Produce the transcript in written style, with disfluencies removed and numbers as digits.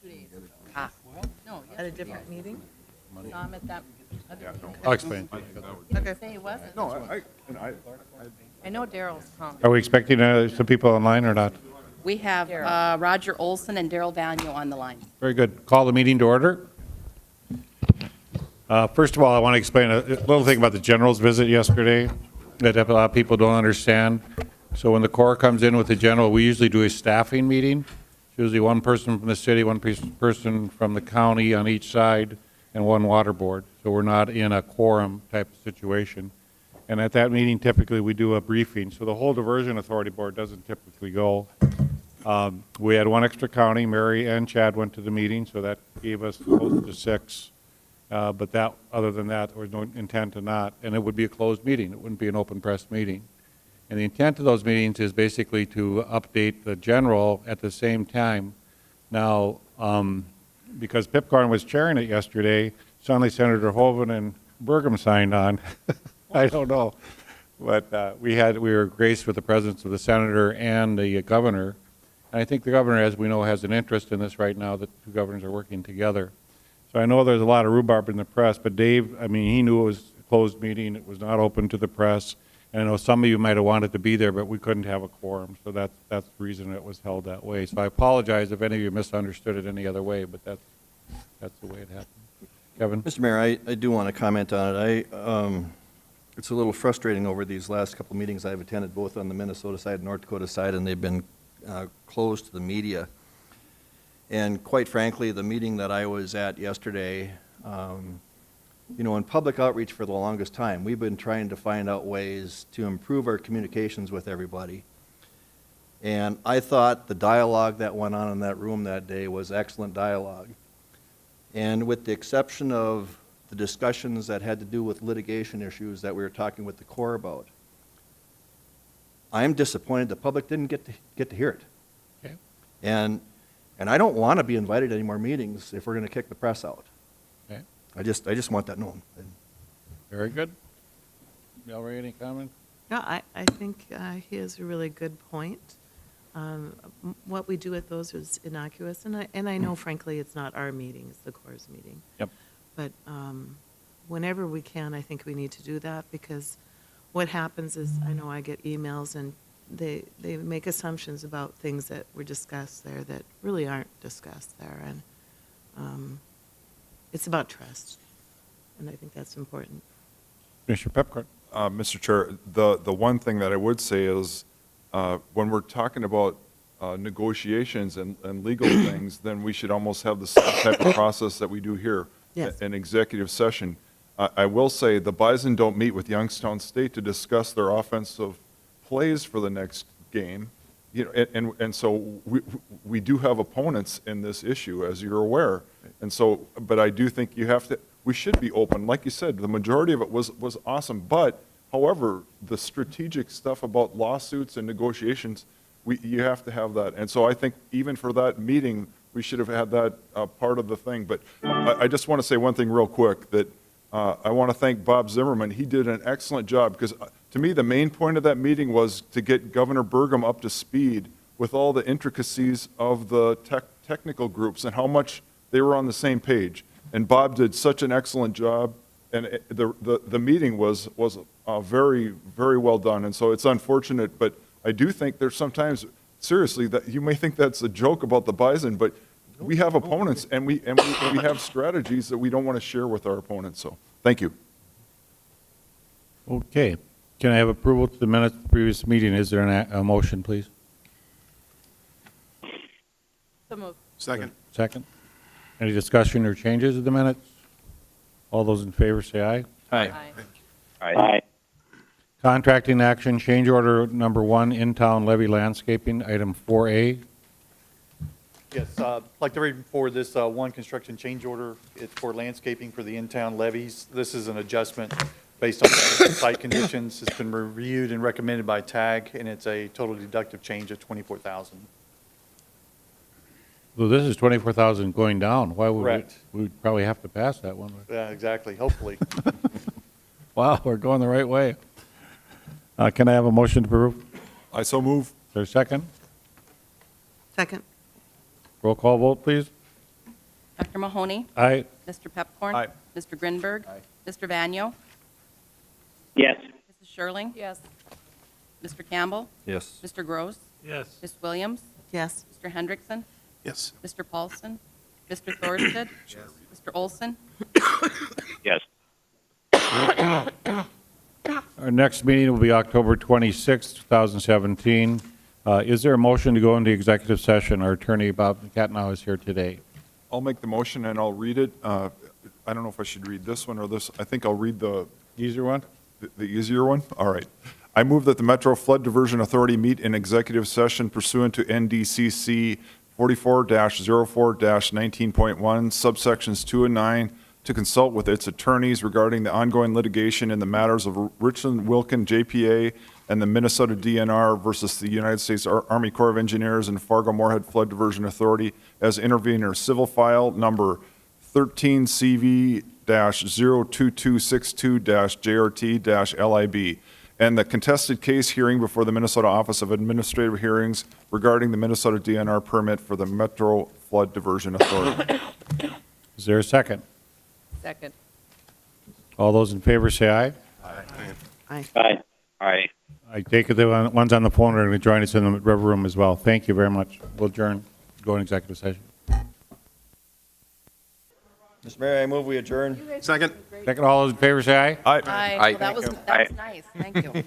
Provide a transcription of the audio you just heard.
2 days ago. Ah, No, At a different meeting? saw him at that other meeting. I'll explain. He didn't say he wasn't. No, I know Daryl's coming. Are we expecting some people online or not? we have Roger Olson and Daryl Vanyo on the line. Very good. Call the meeting to order. First of all, I want to explain a little thing about the general's visit yesterday that a lot of people don't understand. So when the Corps comes in with the general, we usually do a staffing meeting. It's usually one person from the city, one person from the county on each side, and one water board. So we're not in a quorum type of situation. And at that meeting, typically we do a briefing. So the whole Diversion Authority Board doesn't typically go. We had one extra county. Mary and Chad went to the meeting, so that gave us close to 6. But that, other than that, there was no intent to not. And it would be a closed meeting. It wouldn't be an open press meeting. And the intent of those meetings is basically to update the general at the same time. Now, because Piepkorn was chairing it yesterday, suddenly Senator Hoeven and Burgum signed on. I don't know. But we were graced with the presence of the senator and the governor. And I think the governor, as we know, has an interest in this right now. The two governors are working together. So I know there's a lot of rhubarb in the press, but Dave, I mean, he knew it was a closed meeting. It was not open to the press. And I know some of you might have wanted to be there, but we couldn't have a quorum. So that's the reason it was held that way. So I apologize if any of you misunderstood it any other way, but that's the way it happened. Kevin? Mr. Mayor, I do want to comment on it. It's a little frustrating over these last couple of meetings I've attended, both on the Minnesota side and North Dakota side, and they've been closed to the media. And quite frankly, the meeting that I was at yesterday, you know, in public outreach for the longest time, we've been trying to find out ways to improve our communications with everybody. And I thought the dialogue that went on in that room that day was excellent dialogue. And with the exception of the discussions that had to do with litigation issues that we were talking with the Corps about, I am disappointed the public didn't get to hear it. Okay. And I don't want to be invited to any more meetings if we're going to kick the press out. Okay. I just want that known. Very good. Valerie, any comment? No, I think he has a really good point. What we do at those is innocuous, and I know, frankly, it's not our meeting, it's the Corps' meeting. Yep. But whenever we can, I think we need to do that, because what happens is, I know I get emails, and they make assumptions about things that were discussed there that really aren't discussed there, and it's about trust, and I think that's important. Commissioner Piepkorn? Mr. Chair, the one thing that I would say is when we're talking about negotiations and legal things, then we should almost have the same type of process that we do here, Yes. an executive session. I will say the Bison don't meet with Youngstown State to discuss their offensive plays for the next game. You know, and so we do have opponents in this issue, as you're aware. And so, but I do think we should be open. Like you said, the majority of it was awesome. But, however, the strategic stuff about lawsuits and negotiations, you have to have that. And so I think even for that meeting, we should have had that part of the thing. But I just want to say one thing real quick, that I want to thank Bob Zimmerman. He did an excellent job, because to me, the main point of that meeting was to get Governor Burgum up to speed with all the intricacies of the technical groups and how much they were on the same page. And Bob did such an excellent job, and the meeting was very, very well done. And so it's unfortunate, but I do think there's sometimes, seriously, that you may think that's a joke about the Bison, but we have opponents, and we have strategies that we don't want to share with our opponents. So thank you. Okay. Can I have approval to the minutes of the previous meeting? Is there a motion, please? So moved. Second. Second. Any discussion or changes of the minutes? All those in favor say aye. Aye. Aye. Contracting action, change order number 1, in-town levy landscaping, item 4A. Yes, I'd like to read forward this one construction change order. It's for landscaping for the in-town levees. This is an adjustment based on site conditions. It's been reviewed and recommended by TAG, and it's a total deductive change of $24,000. Well, this is 24,000 going down. Why would Correct. we'd probably have to pass that one? Yeah, exactly, hopefully. Wow, we're going the right way. Can I have a motion to approve? I so move. Is there a second? Second. Roll call vote, please. Dr. Mahoney. Aye. Mr. Piepkorn. Aye. Mr. Grinberg. Mr. Vano. Yes. Mrs. Sherling. Yes. Mr. Campbell. Yes. Mr. Gross. Yes. Ms. Williams. Yes. Mr. Hendrickson. Yes. Mr. Paulson. Mr. Thorsted. Mr. Olson. Yes. Our next meeting will be October 26, 2017. Is there a motion to go into executive session? Our attorney, Bob Catnow, is here today. I'll make the motion and I'll read it. I don't know if I should read this one or this. I think I'll read the Easier one? easier one. All right. I move that the Metro Flood Diversion Authority meet in executive session pursuant to NDCC 44-04-19.1, subsections 2 and 9, to consult with its attorneys regarding the ongoing litigation in the matters of Richland Wilkin JPA and the Minnesota DNR versus the United States Army Corps of Engineers and Fargo Moorhead Flood Diversion Authority as intervener, civil file number 13CV-02262-JRT-LIB, and the contested case hearing before the Minnesota Office of Administrative Hearings regarding the Minnesota DNR permit for the Metro Flood Diversion Authority. Is there a second? Second. All those in favor say aye. Aye. Aye. Aye. I take it the ones on the phone are going to join us in the river room as well. Thank you very much. We'll adjourn, go in executive session. Mr. Mayor, I move we adjourn. Second. Second, all those in favor say aye. Aye. Aye. Aye. Well, that was nice. Thank you.